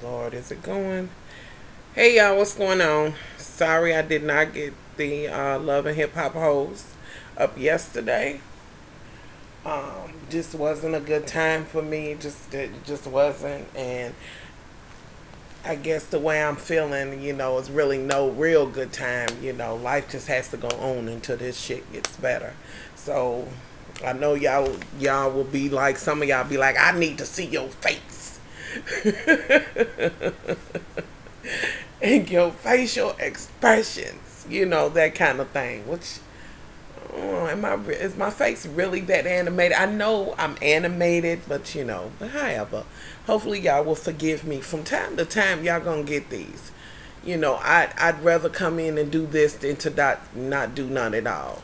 Lord, is it going? Hey y'all, what's going on? Sorry I did not get the Love and Hip Hop hoes up yesterday. Just wasn't a good time for me. It just wasn't, and I guess the way I'm feeling, is really no real good time. Life just has to go on until this shit gets better. So I know y'all will be like, some of y'all be like, I need to see your face. And your facial expressions, that kind of thing. Which, is my face really that animated? I know I'm animated, but however, hopefully y'all will forgive me. From time to time, y'all gonna get these. I'd rather come in and do this than to not do none at all.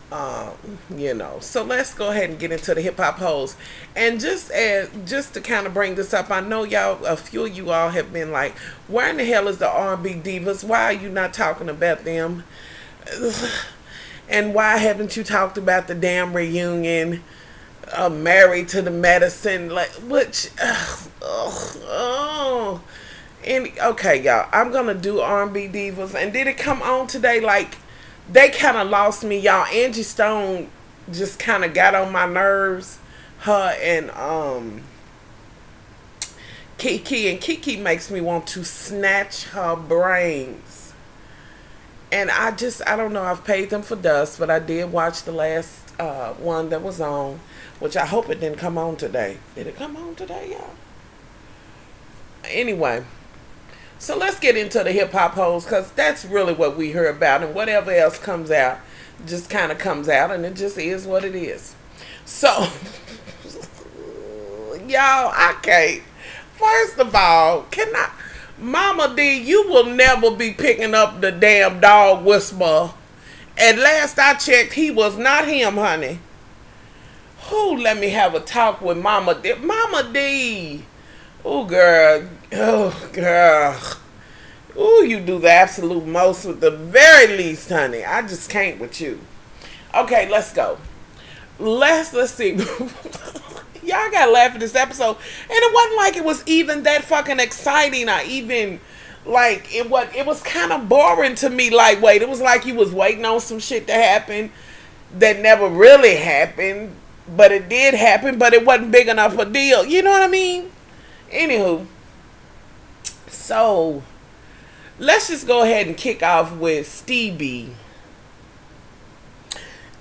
So let's go ahead and get into the hip hop hoes. And just to kind of bring this up, I know a few of you all have been like, where in the hell is the R&B divas? Why are you not talking about them? And why haven't you talked about the damn reunion, Married to the Medicine, okay, y'all, I'm gonna do R&B divas. And did it come on today? Like, they kind of lost me, y'all. Angie Stone just kind of got on my nerves. Her and Kiki. And Kiki makes me want to snatch her brains. And I don't know. I've paid them for dust. But I did watch the last one that was on. Which I hope it didn't come on today. Did it come on today, y'all? Anyway. So let's get into the hip-hop hoes, because that's really what we hear about, and whatever else comes out just kind of comes out, and it just is what it is. So, y'all, I can't. First of all, Mama D, you will never be picking up the damn dog whisperer. At last I checked, he was not him, honey. Let me have a talk with Mama D. Mama D. Oh, girl. Oh, girl. Oh, you do the absolute most with the very least, honey. I just can't with you. Okay, let's go. Let's see. Y'all gotta laugh at this episode. And it wasn't like it was even that fucking exciting. It was kind of boring to me. Like, wait, it was like you was waiting on some shit to happen that never really happened. But it did happen, but it wasn't big enough a deal. You know what I mean? Anywho, so let's just go ahead and kick off with Stevie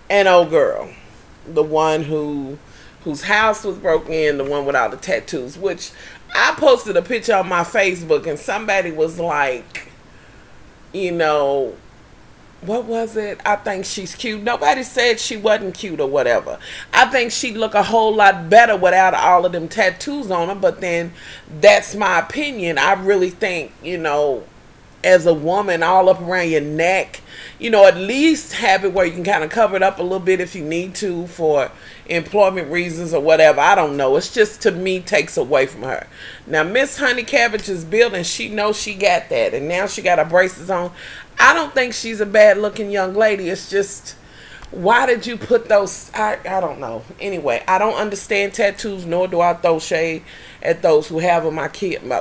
and old girl, the one whose house was broken in, the one with all the tattoos. Which I posted a picture on my Facebook, and somebody was like, what was it? I think she's cute. Nobody said she wasn't cute or whatever. I think she'd look a whole lot better without all of them tattoos on her. But then that's my opinion. I really think, as a woman, all up around your neck, at least have it where you can kind of cover it up a little bit if you need to for employment reasons or whatever. I don't know. It's just, to me, takes away from her. Now, Miss Honey Cabbage's building, she knows she got that. And now she got her braces on. I don't think she's a bad looking young lady. It's just, why did you put those? I don't know. Anyway, I don't understand tattoos, nor do I throw shade at those who have them.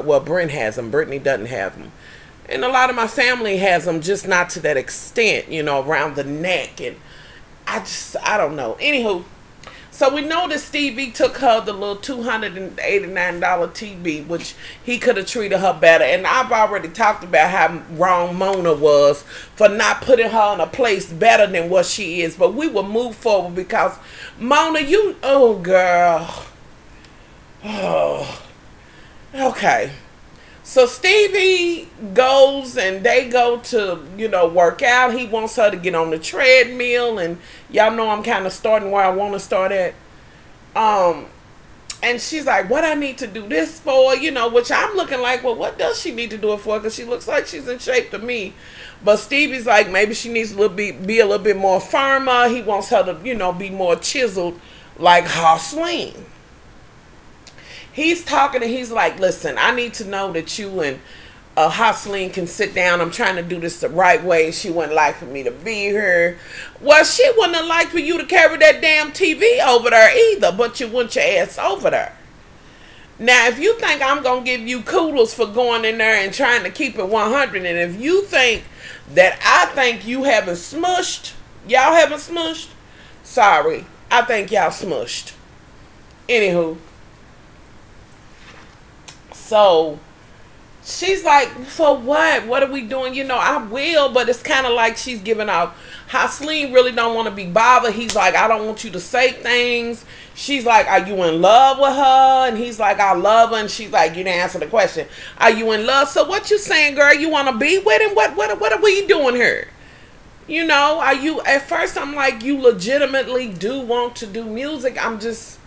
Well, Brent has them. Brittany doesn't have them. And a lot of my family has them, just not to that extent, around the neck. And I don't know. Anywho, so we know that Stevie took her the little $289 TB, which he could have treated her better. And I've already talked about how wrong Mona was for not putting her in a place better than what she is. But we will move forward because Mona, oh girl. Oh, okay. So Stevie goes and they go to, work out. He wants her to get on the treadmill. And y'all know I'm kind of starting where I want to start at. And she's like, what I need to do this for, which I'm looking like, well, what does she need to do it for? Because she looks like she's in shape to me. But Stevie's like, maybe she needs to be a little bit more firmer. He wants her to, be more chiseled like Hustling. He's talking and he's like, listen, I need to know that you and Hustling can sit down. I'm trying to do this the right way. She wouldn't like for me to be here. Well, she wouldn't have liked for you to carry that damn TV over there either, but you went your ass over there. Now, if you think I'm going to give you kudos for going in there and trying to keep it 100, and if you think that I think you haven't smushed, y'all haven't smushed, sorry, I think y'all smushed. Anywho, so she's like, for what? What are we doing? You know, I will, but it's kind of like she's giving out. Hasleen really don't want to be bothered. He's like, I don't want you to say things. She's like, are you in love with her? And he's like, I love her. And she's like, you didn't answer the question. Are you in love? So what you saying, girl? You want to be with him? What are we doing here? You know, are you, at first I'm like, you legitimately do want to do music. I'm just,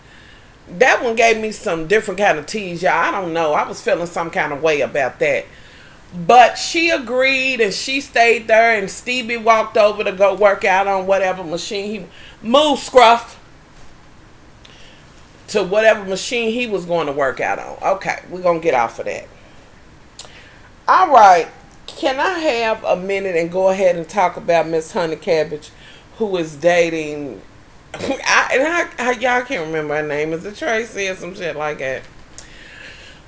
that one gave me some different kind of tease, y'all. I don't know. I was feeling some kind of way about that. But she agreed and she stayed there, and Stevie walked over to go work out on whatever machine he moved Scruff to whatever machine he was going to work out on. Okay, we're going to get off of that. All right. Can I have a minute and go ahead and talk about Miss Honey Cabbage, who is dating, y'all can't remember her name. Is it Tracy or some shit like that?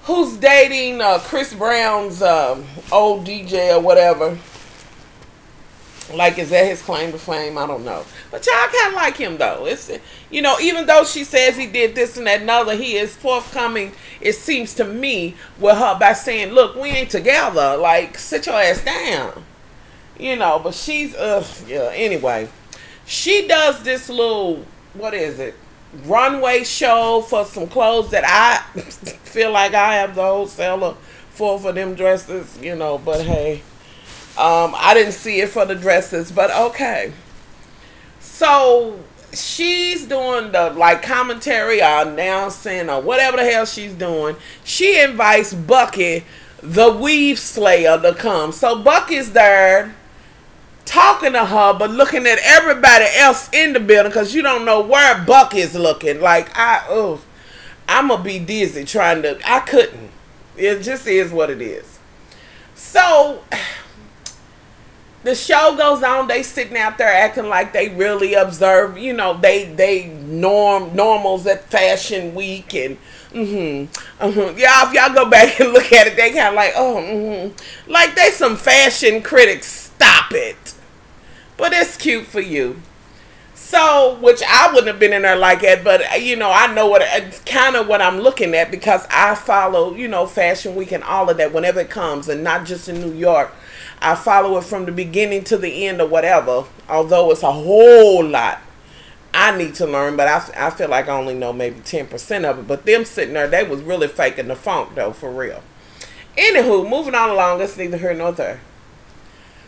Who's dating Chris Brown's old DJ or whatever. Like, is that his claim to fame? I don't know. But y'all kind of like him, though. It's, you know, even though she says he did this and that and other, he is forthcoming, it seems to me, with her by saying, look, we ain't together. Like, sit your ass down. You know, but she's, yeah, anyway. She does this little, what is it, runway show for some clothes that I feel like I have the wholesaler for them dresses, you know, but hey. I didn't see it for the dresses, but okay. So she's doing the like commentary or announcing or whatever the hell she's doing. She invites Bucky, the weave slayer, to come. So Bucky's there talking to her, but looking at everybody else in the building, because you don't know where Bucky's looking. Like, I'm gonna be dizzy trying to, I couldn't. It just is what it is. So the show goes on. They sitting out there acting like they really observe, you know, they normals at Fashion Week and y'all, if y'all go back and look at it, they kind of like, like they some fashion critics. Stop it. But it's cute for you. So, which I wouldn't have been in there like that, but you know, I know what kind of what I'm looking at, because I follow, you know, Fashion Week and all of that whenever it comes, and not just in New York. I follow it from the beginning to the end or whatever, although it's a whole lot I need to learn, but I feel like I only know maybe 10% of it. But them sitting there, they was really faking the funk, though, for real. Anywho, moving on along, it's neither here nor there.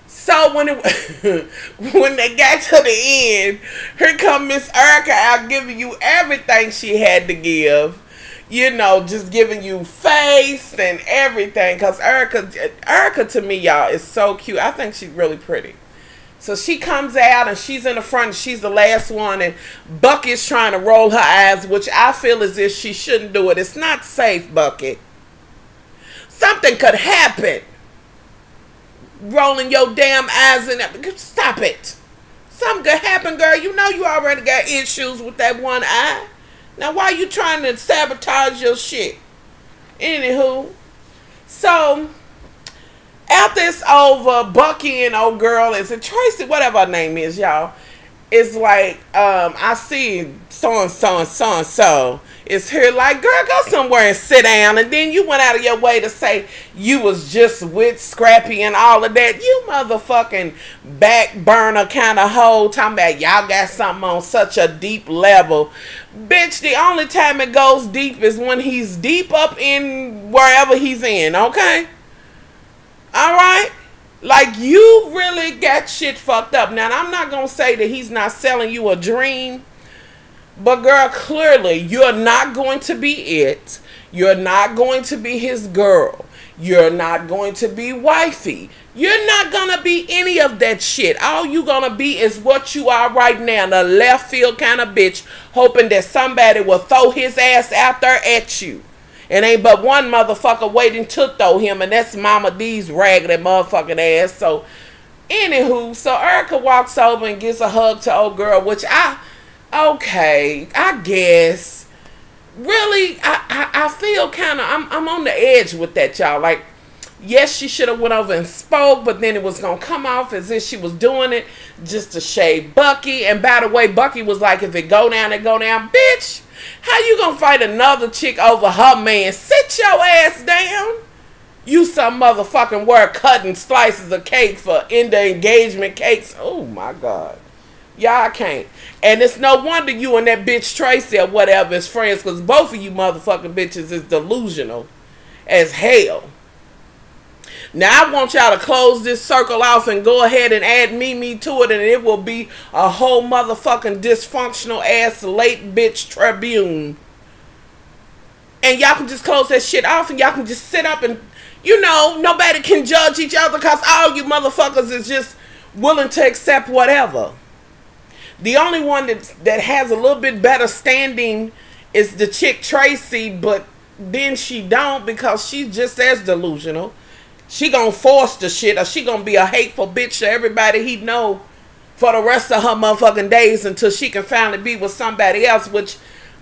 So when they got to the end, here come Miss Erica out giving you everything she had to give. You know, just giving you face and everything. Because Erica to me, y'all, is so cute. I think she's really pretty. So she comes out and she's in the front. She's the last one. And Bucky's trying to roll her eyes, which I feel as if she shouldn't do it. It's not safe, Bucky. Something could happen. Rolling your damn eyes in it. Stop it. Something could happen, girl. You know you already got issues with that one eye. Now, why are you trying to sabotage your shit? Anywho, so after it's over, Bucky and old girl, is it Tracy, whatever her name is, y'all, it's like, I see so-and-so is here, like, girl, go somewhere and sit down. And then you went out of your way to say you was just with Scrappy and all of that. You motherfucking back burner kind of hoe, talking about y'all got something on such a deep level. Bitch, the only time it goes deep is when he's deep up in wherever he's in, okay? Alright? Like, you really got shit fucked up. Now, I'm not going to say that he's not selling you a dream. But, girl, clearly, you're not going to be it. You're not going to be his girl. You're not going to be wifey. You're not going to be any of that shit. All you going to be is what you are right now. The left field kind of bitch, hoping that somebody will throw his ass out there at you. And ain't but one motherfucker waiting to throw him, and that's Mama D's raggedy motherfucking ass. So, anywho, so Erica walks over and gives a hug to old girl, which okay, I guess. really, I feel kind of, I'm on the edge with that, y'all. Like, yes, she should have went over and spoke, but then it was going to come off as if she was doing it just to shade Bucky. And by the way, Bucky was like, if it go down, it go down. Bitch, how you going to fight another chick over her man? Sit your ass down. You some motherfucking word cutting slices of cake for in the engagement cakes. Oh, my God. Y'all can't. And it's no wonder you and that bitch Tracy or whatever is friends, because both of you motherfucking bitches is delusional as hell. Now, I want y'all to close this circle off and go ahead and add Mimi to it, and it will be a whole motherfucking dysfunctional ass late bitch tribune. And y'all can just close that shit off, and y'all can just sit up and, you know, nobody can judge each other because all you motherfuckers is just willing to accept whatever. The only one that has a little bit better standing is the chick Tracy, but then she don't because she's just as delusional. She gonna force the shit, or she gonna be a hateful bitch to everybody he know for the rest of her motherfucking days until she can finally be with somebody else, which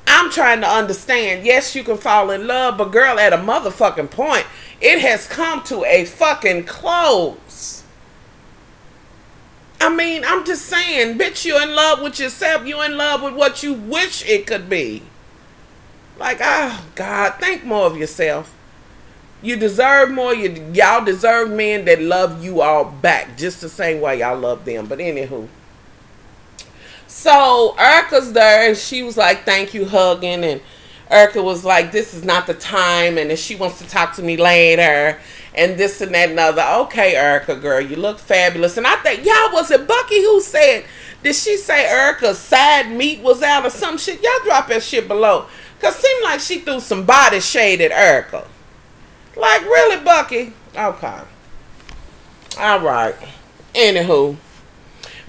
I'm trying to understand. Yes, you can fall in love, but girl, at a motherfucking point, it has come to a fucking close. I mean, I'm just saying, bitch, you're in love with yourself. You're in love with what you wish it could be. Like, oh, God, think more of yourself. You deserve more. Y'all deserve men that love you all back, just the same way y'all love them. But anywho. So, Erica's there, and she was like, thank you, hugging. And Erica was like, this is not the time, and if she wants to talk to me later, and this and that and other. Okay, Erica, girl, you look fabulous. And I think, y'all, was it Bucky who said, did she say Erica's side meat was out or some shit? Y'all drop that shit below. Because it seemed like she threw some body shade at Erica. Like, really, Bucky? Okay. Alright. Anywho.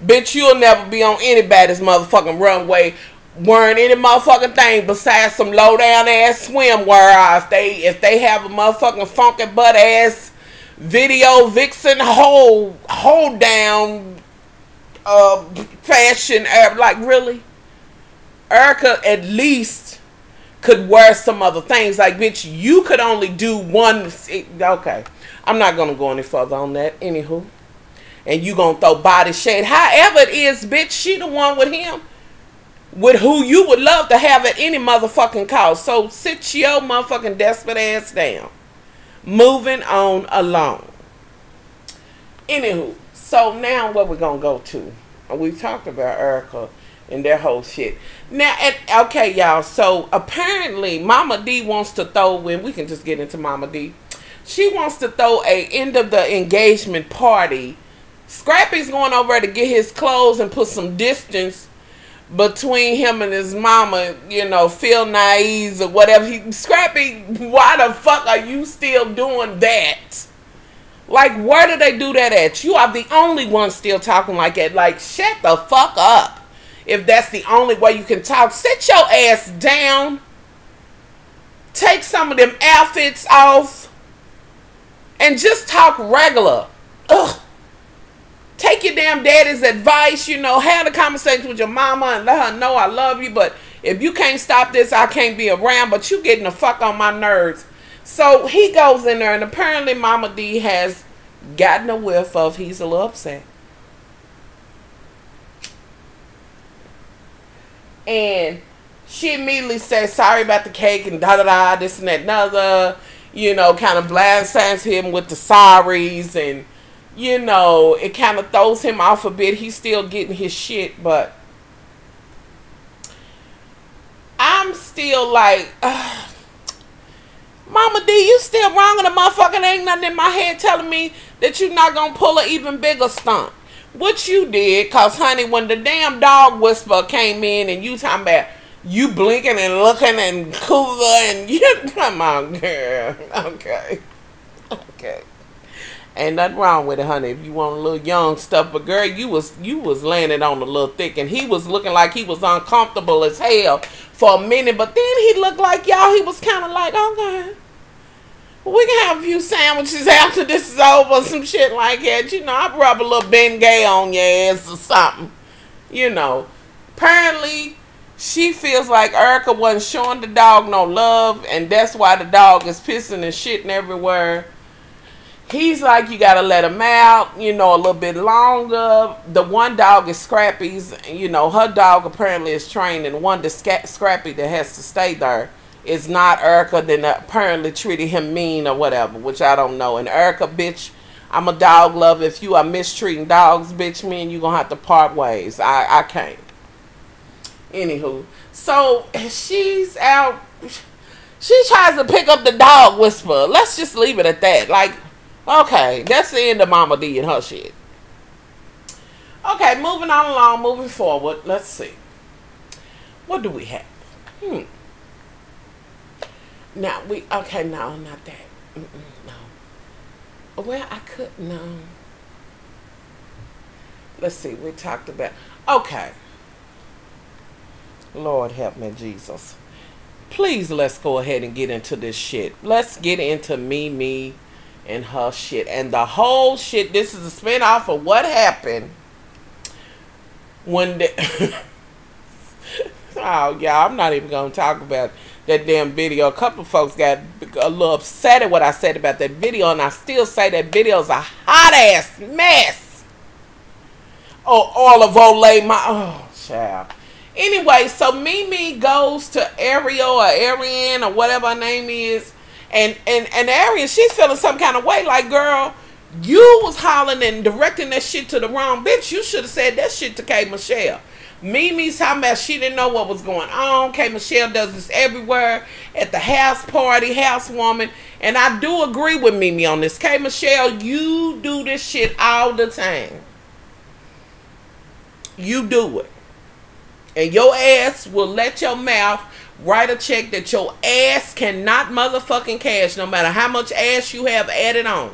Bitch, you'll never be on anybody's motherfucking runway wearing any motherfucking thing besides some low down ass swimwear. If they have a motherfucking funky butt ass video vixen hold down fashion, like, really? Erica at least could wear some other things. Like, bitch, you could only do one. Okay, I'm not gonna go any further on that. Anywho, and you gonna throw body shade. However it is, bitch, she the one with him, with who you would love to have at any motherfucking cost. So sit your motherfucking desperate ass down. Moving on along. Anywho, so now what we're gonna go to? We talked about Erica and their whole shit. Now, okay, y'all. So apparently, Mama D wants to throw in. We can just get into Mama D. She wants to throw a end of the engagement party. Scrappy's going over to get his clothes and put some distance between him and his mama. You know, feel naive or whatever. Scrappy, why the fuck are you still doing that? Like, where do they do that at? You are the only one still talking like that. Like, shut the fuck up. If that's the only way you can talk, sit your ass down. Take some of them outfits off. And just talk regular. Ugh. Take your damn daddy's advice, you know. Have a conversation with your mama and let her know I love you. But if you can't stop this, I can't be around. But you getting the fuck on my nerves. So he goes in there, and apparently Mama D has gotten a whiff of he's a little upset. And she immediately says sorry about the cake and da-da-da, this and that and other. You know, kind of blindsides him with the sorries. And, you know, it kind of throws him off a bit. He's still getting his shit, but I'm still like, Mama D, you still wrong in the motherfucking ain't nothing in my head telling me that you're not going to pull an even bigger stunt. What you did, because, honey, when the damn dog whisperer came in and you talking about you blinking and looking and cooler and you, come on, girl. Okay. Okay. Ain't nothing wrong with it, honey, if you want a little young stuff. But, girl, you was laying it on a little thick, and he was looking like he was uncomfortable as hell for a minute. But then he looked like, y'all, he was kind of like, okay, we can have a few sandwiches after this is over, some shit like that. You know, I'll rub a little Bengay on your ass or something. You know. Apparently, She feels like Erica wasn't showing the dog no love, and that's why the dog is pissing and shitting everywhere. He's like, you gotta let him out, you know, a little bit longer. The one dog is Scrappy's, you know, her dog apparently is trained, and one that's Scrappy that has to stay there is not Erica, then apparently treated him mean or whatever, which I don't know. And Erica, bitch, I'm a dog lover. If you are mistreating dogs, bitch, me and you gonna have to part ways. I can't. Anywho, so she's out. She tries to pick up the dog whisperer. Let's just leave it at that. Like, okay, that's the end of Mama D and her shit. Okay, moving on along, moving forward. Let's see. What do we have? Now, okay, no, not that. No. Well, I could, no. Let's see, we talked about, okay. Lord help me, Jesus. Please, let's go ahead and get into this shit. Let's get into Mimi and her shit. And the whole shit, this is a spin-off of what happened when the... Oh, y'all, I'm not even going to talk about that damn video. A couple of folks got a little upset at what I said about that video, and I still say that video is a hot-ass mess. Oh, Olive Olay, oh, child. Anyway, so Mimi goes to Ariel or Ariane or whatever her name is, and Ariane, she's feeling some kind of way, like, girl, you was hollering and directing that shit to the wrong bitch. You should have said that shit to K. Michelle. Mimi's talking about she didn't know what was going on. K. Michelle does this everywhere, at the house party, housewoman. And I do agree with Mimi on this. K. Michelle, you do this shit all the time. You do it. And your ass will let your mouth write a check that your ass cannot motherfucking cash, no matter how much ass you have added on.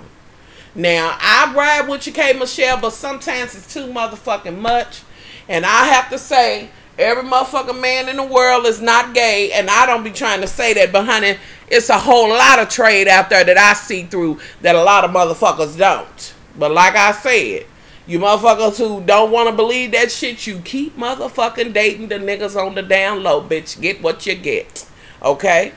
Now, I ride with you, K. Michelle, but sometimes it's too motherfucking much. And I have to say, every motherfucking man in the world is not gay. And I don't be trying to say that, but honey, it's a whole lot of trade out there that I see through that a lot of motherfuckers don't. But like I said, you motherfuckers who don't want to believe that shit, you keep motherfucking dating the niggas on the down low, bitch. Get what you get. Okay?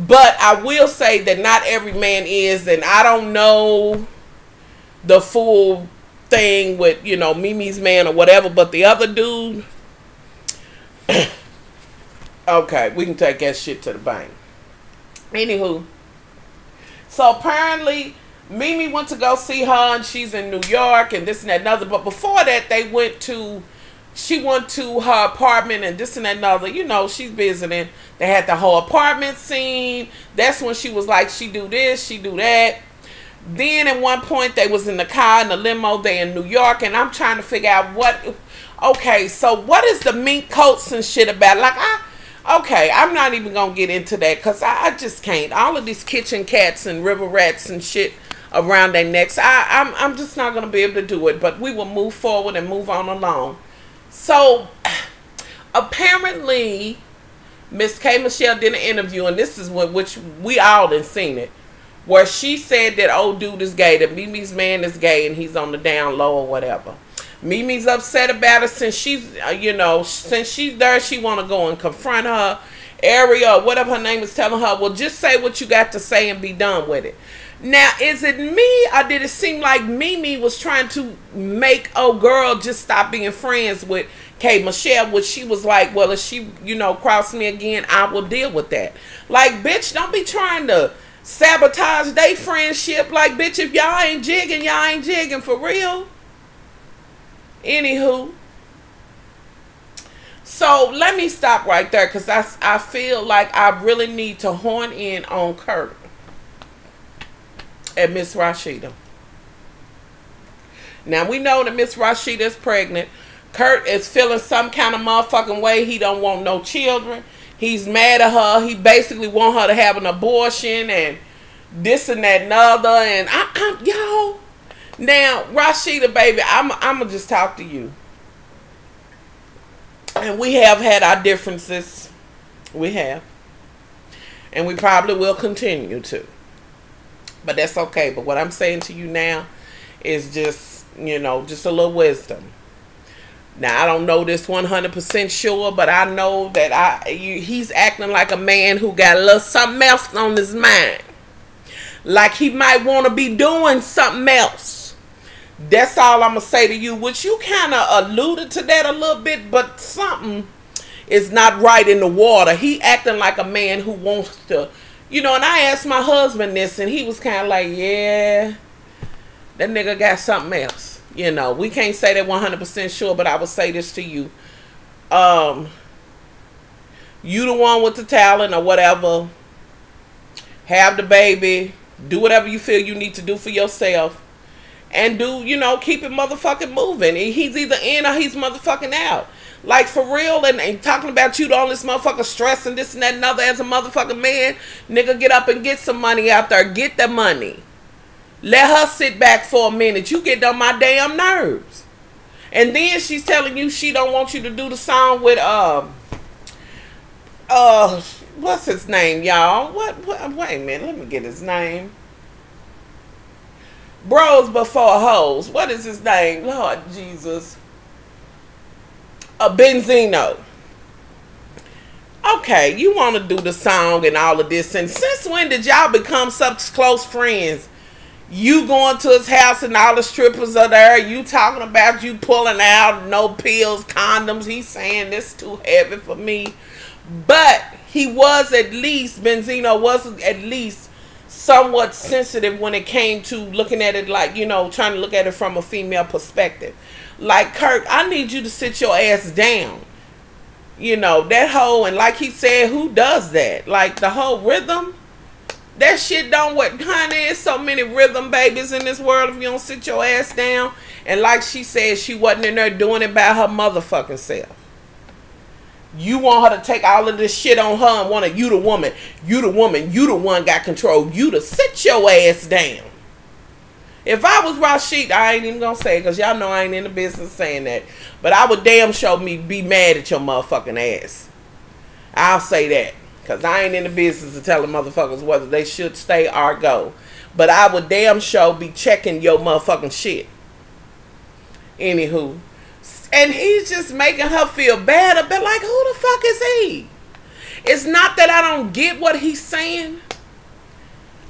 But I will say that not every man is, and I don't know the full thing with, you know, Mimi's man or whatever, but the other dude, okay, we can take that shit to the bank. Anywho, so apparently Mimi went to go see her, and she's in New York and this and that and other, but before that she went to her apartment and this and that and other, you know, she's visiting. They had the whole apartment scene. That's when she was like, she do this, she do that. Then at one point they was in the car in the limo. They in New York, and I'm trying to figure out what. Okay, so what is the mink coats and shit about? Like okay, I'm not even gonna get into that because I just can't. All of these kitchen cats and river rats and shit around their necks. I'm just not gonna be able to do it. But we will move forward and move on along. So apparently, Miss K. Michelle did an interview, and this is which we all done seen it, where she said that old dude is gay, that Mimi's man is gay, and he's on the down low or whatever. Mimi's upset about it since she's, you know, since she's there, she want to go and confront her. Ariel, whatever her name is, telling her, well, just say what you got to say and be done with it. Now, is it me, or did it seem like Mimi was trying to make old girl just stop being friends with K. Michelle, which she was like, well, if she, you know, cross me again, I will deal with that. Like, bitch, don't be trying to sabotage their friendship. Like, bitch, if y'all ain't jigging, y'all ain't jigging for real. Anywho, so let me stop right there because I feel like I really need to horn in on Kurt and Miss Rashida. Now, we know that Miss Rashida is pregnant. Kurt is feeling some kind of motherfucking way. He don't want no children. He's mad at her. He basically want her to have an abortion and this and that and other. And y'all. Now, Rashida, baby, I'm going to just talk to you. And we have had our differences. We have. And we probably will continue to. But that's okay. But what I'm saying to you now is just, you know, just a little wisdom. Now, I don't know this 100% sure, but I know that he's acting like a man who got a little something else on his mind. Like he might want to be doing something else. That's all I'm going to say to you, which you kind of alluded to that a little bit, but something is not right in the water. He acting like a man who wants to, you know, and I asked my husband this, and he was kind of like, yeah, that nigga got something else. You know, we can't say that 100% sure, but I will say this to you. You the one with the talent or whatever. Have the baby. Do whatever you feel you need to do for yourself. And do, you know, keep it motherfucking moving. And he's either in or he's motherfucking out. Like, for real, and talking about you, all this motherfucker stress and this and that and other as a motherfucking man. Nigga, get up and get some money out there. Get the money. Let her sit back for a minute. You get on my damn nerves. And then she's telling you she don't want you to do the song with, what's his name, y'all? What, wait a minute, let me get his name. Bros Before Hoes. What is his name? Lord Jesus. Benzino. Okay, you want to do the song and all of this. And since when did y'all become such close friends? You going to his house and all the strippers are there. You talking about you pulling out no pills, condoms. He's saying this too heavy for me. But he was at least, Benzino was at least somewhat sensitive when it came to looking at it like, you know, trying to look at it from a female perspective. Like, Kirk, I need you to sit your ass down. You know, that whole, and like he said, who does that? Like, the whole rhythm. That shit don't work, honey. There's so many rhythm babies in this world if you don't sit your ass down. And like she said, she wasn't in there doing it by her motherfucking self. You want her to take all of this shit on her and want to, you the woman, you the woman, you the one got control. You to sit your ass down. If I was Rashid, I ain't even gonna say it because y'all know I ain't in the business saying that. But I would damn sure be mad at your motherfucking ass. I'll say that. Because I ain't in the business of telling motherfuckers whether they should stay or go. But I would damn sure be checking your motherfucking shit. Anywho. And he's just making her feel bad a bit. Like, who the fuck is he? It's not that I don't get what he's saying.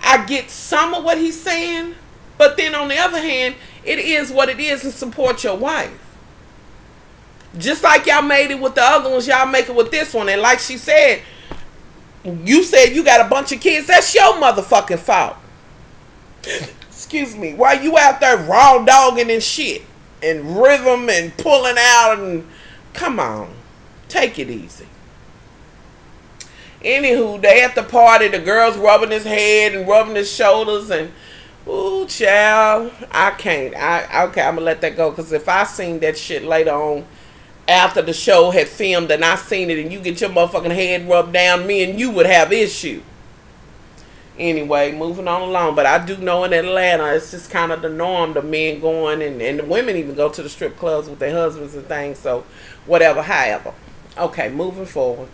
I get some of what he's saying. But then on the other hand, it is what it is and support your wife. Just like y'all made it with the other ones, y'all make it with this one. And like she said, you said you got a bunch of kids. That's your motherfucking fault. Excuse me. While you out there raw dogging and shit. And rhythm and pulling out and... Come on. Take it easy. Anywho, they at the party. The girls rubbing his head and rubbing his shoulders. And... Ooh, child. I can't. Okay, I'm going to let that go. Because if I seen that shit later on... After the show had filmed and I seen it and you get your motherfucking head rubbed down, me and you would have issue. Anyway, moving on along. But I do know in Atlanta, it's just kind of the norm, the men going and the women even go to the strip clubs with their husbands and things. So, whatever, however. Okay, moving forward.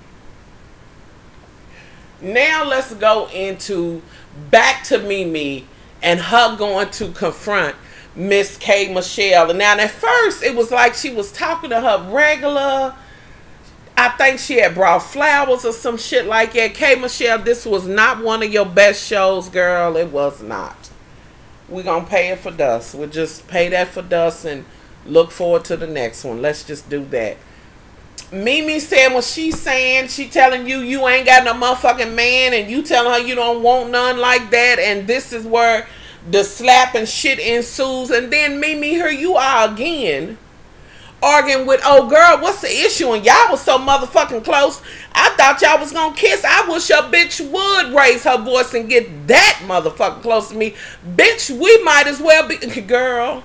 Now let's go into back to Mimi and her going to confront Miss K. Michelle. And now at first it was like she was talking to her regular. I think she had brought flowers or some shit like that. K. Michelle, this was not one of your best shows, girl. It was not. We're going to pay it for dust. We'll just pay that for dust and look forward to the next one. Let's just do that. Mimi said what she's saying. She telling you you ain't got no motherfucking man and you telling her you don't want none like that. And this is where the slapping shit ensues. And then Mimi, here you are again arguing with old girl. What's the issue? And y'all was so motherfucking close. I thought y'all was gonna kiss. I wish your bitch would raise her voice and get that motherfucking close to me. Bitch, we might as well be girl.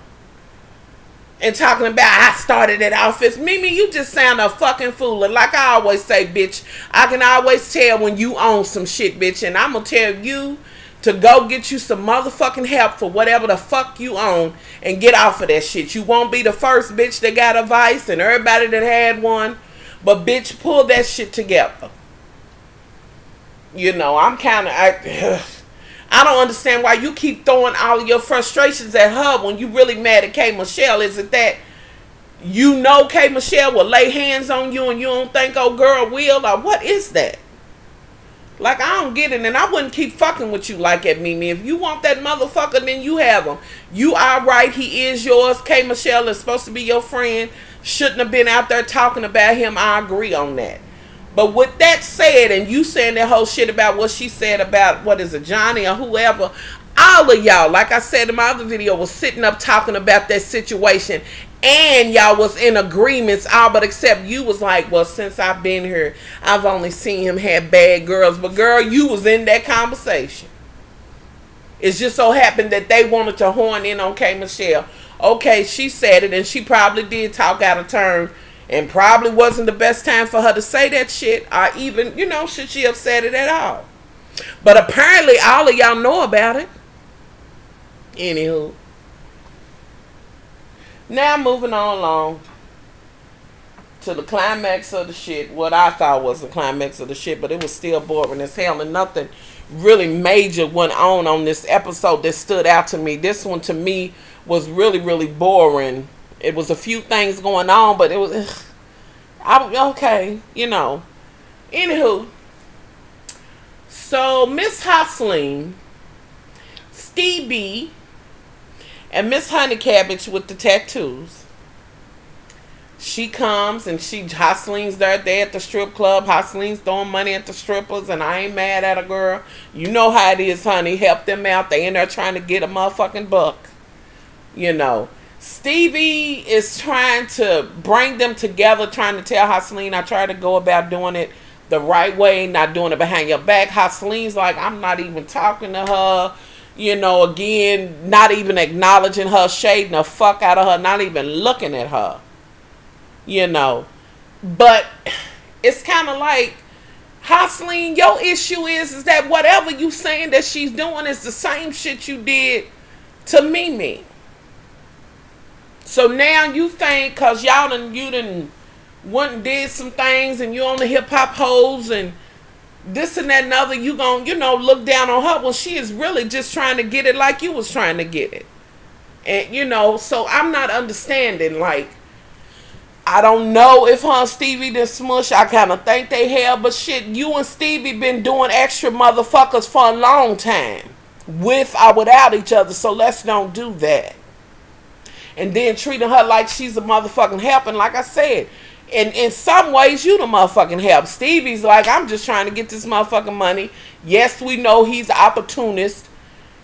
And talking about I started at office. Mimi, you just sound a fucking fool. And like I always say, bitch, I can always tell when you own some shit, bitch. And I'm gonna tell you to go get you some motherfucking help for whatever the fuck you own and get off of that shit. You won't be the first bitch that got a vice and everybody that had one. But bitch, pull that shit together. You know, I'm kind of... I don't understand why you keep throwing all of your frustrations at her when you really mad at K. Michelle. Is it that You know K. Michelle will lay hands on you and you don't think old girl will? Or what is that? Like, I don't get it, and I wouldn't keep fucking with you like that, Mimi. If you want that motherfucker, then you have him. You are right, he is yours. K. Michelle is supposed to be your friend. Shouldn't have been out there talking about him. I agree on that. But with that said, and you saying that whole shit about what she said about, what is it, Johnny or whoever, all of y'all, like I said in my other video, was sitting up talking about that situation, and y'all was in agreements, all but except you was like, well, since I've been here, I've only seen him have bad girls. But girl, you was in that conversation. It's just so happened that they wanted to horn in on K. Michelle. Okay, she said it, and she probably did talk out of turn, and probably wasn't the best time for her to say that shit, or even, you know, should she have said it at all. But apparently all of y'all know about it. Anywho. Now moving on along to the climax of the shit. What I thought was the climax of the shit, but it was still boring as hell, and nothing really major went on this episode that stood out to me. This one to me was really, really boring. It was a few things going on, but it was okay, you know. Anywho, so Miss Hustling, Stevie, and Miss Honey Cabbage with the tattoos. She comes and Hustling's there at the strip club. Hustling's throwing money at the strippers, and I ain't mad at a girl. You know how it is, honey. Help them out. They in there trying to get a motherfucking buck. You know. Stevie is trying to bring them together, trying to tell Hustling, I try to go about doing it the right way, not doing it behind your back. Husling's like, I'm not even talking to her. You know, again, not even acknowledging her, shading the fuck out of her, not even looking at her. You know. But it's kind of like, Hustling, your issue is that whatever you saying that she's doing is the same shit you did to Mimi. So now you think, because you done went and did some things, and you on the hip-hop hoes, and this and that and other, you gonna, you know, look down on her. Well, she is really just trying to get it like you was trying to get it. And, you know, so I'm not understanding, like, I don't know if her and Stevie done smush. I kind of think they have, but shit, you and Stevie been doing extra motherfuckers for a long time. With or without each other, so let's don't do that. And then treating her like she's a motherfucking help. And like I said, in some ways, you the motherfucking help. Stevie's like, I'm just trying to get this motherfucking money. Yes, we know he's an opportunist.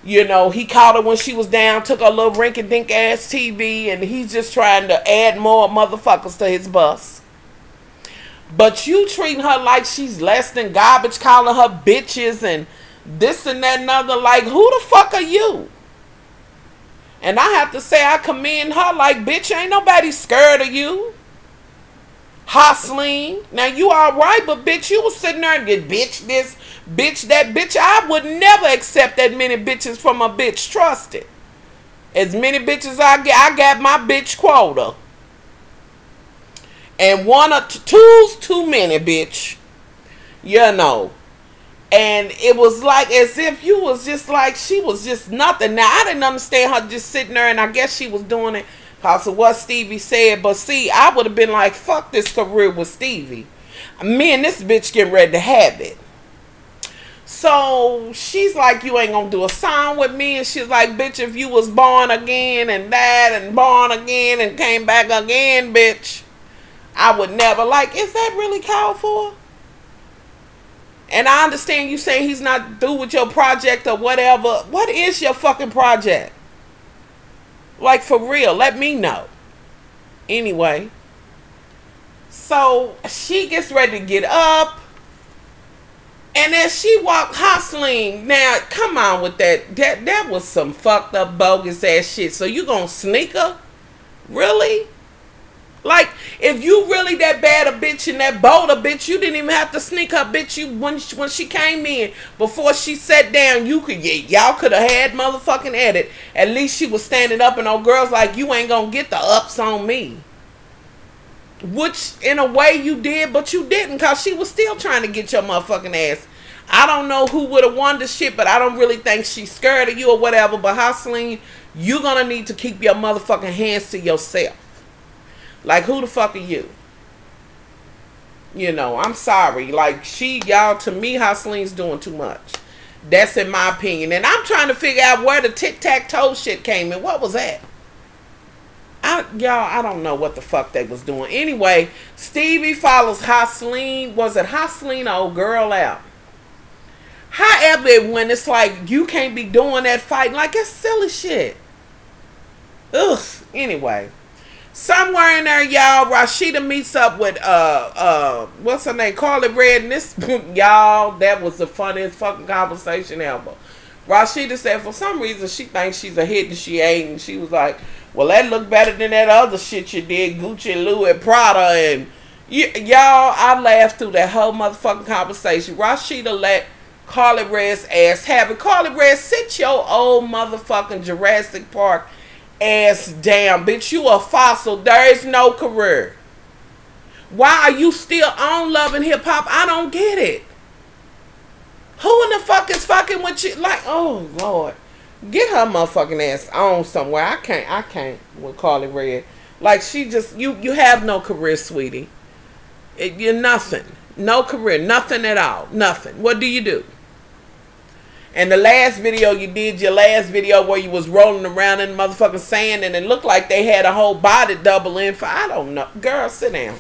You know, he caught her when she was down, took her little rinky-dink ass TV, and he's just trying to add more motherfuckers to his bus. But you treating her like she's less than garbage, calling her bitches and this and that and other. Like, who the fuck are you? And I have to say, I commend her. Like, bitch, ain't nobody scared of you. Hustling. Now, you all right, but bitch, you was sitting there and did bitch this, bitch that, bitch. I would never accept that many bitches from a bitch. Trust it. As many bitches I got my bitch quota. And one or two's too many, bitch. You know. And it was like as if you was just like, she was just nothing. Now, I didn't understand her just sitting there, and I guess she was doing it because of what Stevie said. But see, I would have been like, fuck this career with Stevie. Me and this bitch getting ready to have it. So she's like, you ain't gonna do a song with me. And she's like, bitch, if you was born again and died and born again and came back again, bitch, I would never. Like, is that really called for? And I understand you saying he's not through with your project or whatever. What is your fucking project? Like, for real, let me know. Anyway. So, she gets ready to get up. And as she walked Hustling. Now, come on with that. That was some fucked up, bogus ass shit. So, you gonna sneak her? Really? Like, if you really that bad a bitch and that bold a bitch, you didn't even have to sneak her, bitch. You when she came in, before she sat down, you could, y'all could have had motherfucking at it. At least she was standing up, and old girls like, you ain't gonna get the ups on me. Which, in a way, you did, but you didn't, because she was still trying to get your motherfucking ass. I don't know who would have won the shit, but I don't really think she's scared of you or whatever. But Hustling, you're gonna need to keep your motherfucking hands to yourself. Like, who the fuck are you? You know, I'm sorry. Like, y'all, to me, Hustlene's doing too much. That's in my opinion. And I'm trying to figure out where the tic-tac-toe shit came in. What was that? Y'all, I don't know what the fuck they was doing. Anyway, Stevie follows Hustline. Was it Hustline or Girl Out? However, when it's like, you can't be doing that fighting. Like, it's silly shit. Ugh. Anyway. Somewhere in there, y'all, Rashida meets up with, what's her name? Carly Red. And this, y'all, that was the funniest fucking conversation ever. Rashida said for some reason she thinks she's a hit and she ain't. And she was like, well, that looked better than that other shit you did, Gucci, Louis, Prada. And y'all, I laughed through that whole motherfucking conversation. Rashida let Carly Red's ass have it. Carly Red, sit your old motherfucking Jurassic Park ass down, bitch. You a fossil. There is no career. Why are you still on Love and Hip Hop? I don't get it. Who in the fuck is fucking with you? Like, oh Lord, get her motherfucking ass on somewhere. I can't with Carly Red. Like, she just, you have no career, sweetie. You're nothing. No career, nothing at all, nothing. What do you do? And the last video you did, your last video where you was rolling around in the motherfucking sand and it looked like they had a whole body double in for, I don't know. Girl, sit down.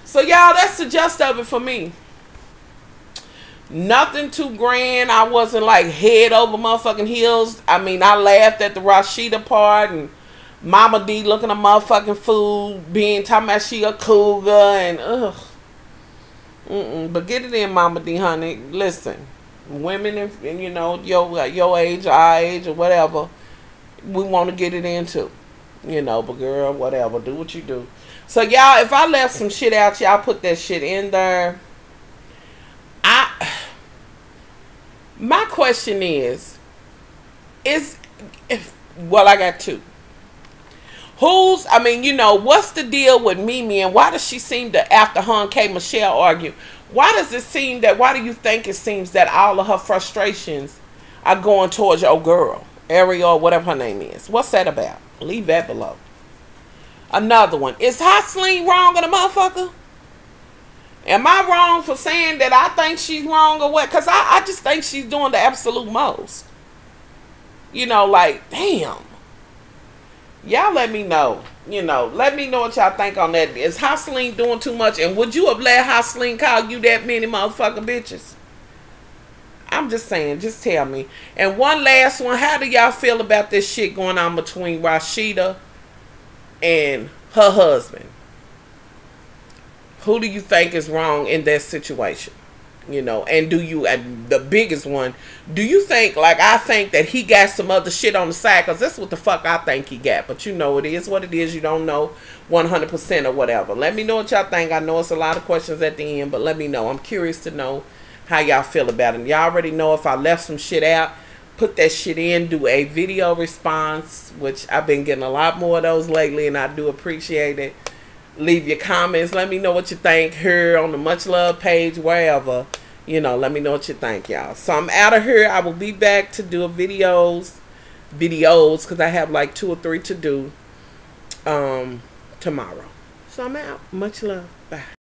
So, y'all, that's the gist of it for me. Nothing too grand. I wasn't like head over motherfucking heels. I mean, I laughed at the Rashida part and Mama D looking at motherfucking food, talking about she a cougar and ugh. But get it in, Mama D, honey. Listen. Women, and you know, your age, our age, or whatever, we want to get it into, you know. But girl, whatever, do what you do. So y'all, if I left some shit out, y'all put that shit in there. My question is well, I got two. I mean, you know, what's the deal with Mimi and why does she seem to, after her and K. Michelle argue, why do you think it seems that all of her frustrations are going towards your girl, Ariel, whatever her name is? What's that about? Leave that below. Another one. Is Hustline wrong on the motherfucker? Am I wrong for saying that I think she's wrong or what? Because I just think she's doing the absolute most. You know, like, damn. Y'all let me know. You know, let me know what y'all think on that. Is Hustline doing too much? And would you have let Hustline call you that many motherfucking bitches? I'm just saying. Just tell me. And one last one. How do y'all feel about this shit going on between Rashida and her husband? Who do you think is wrong in that situation? You know, and the biggest one, do you think, like I think, that he got some other shit on the side? Because that's what the fuck I think he got. But you know, it is what it is. You don't know 100% or whatever. Let me know what y'all think. I know it's a lot of questions at the end, but let me know. I'm curious to know how y'all feel about it. Y'all already know if I left some shit out, put that shit in, do a video response, which I've been getting a lot more of those lately, and I do appreciate it. Leave your comments. Let me know what you think here on the Much Love page, wherever. You know, let me know what you think, y'all. So I'm out of here. I will be back to do videos, because I have like 2 or 3 to do tomorrow. So I'm out. Much love. Bye.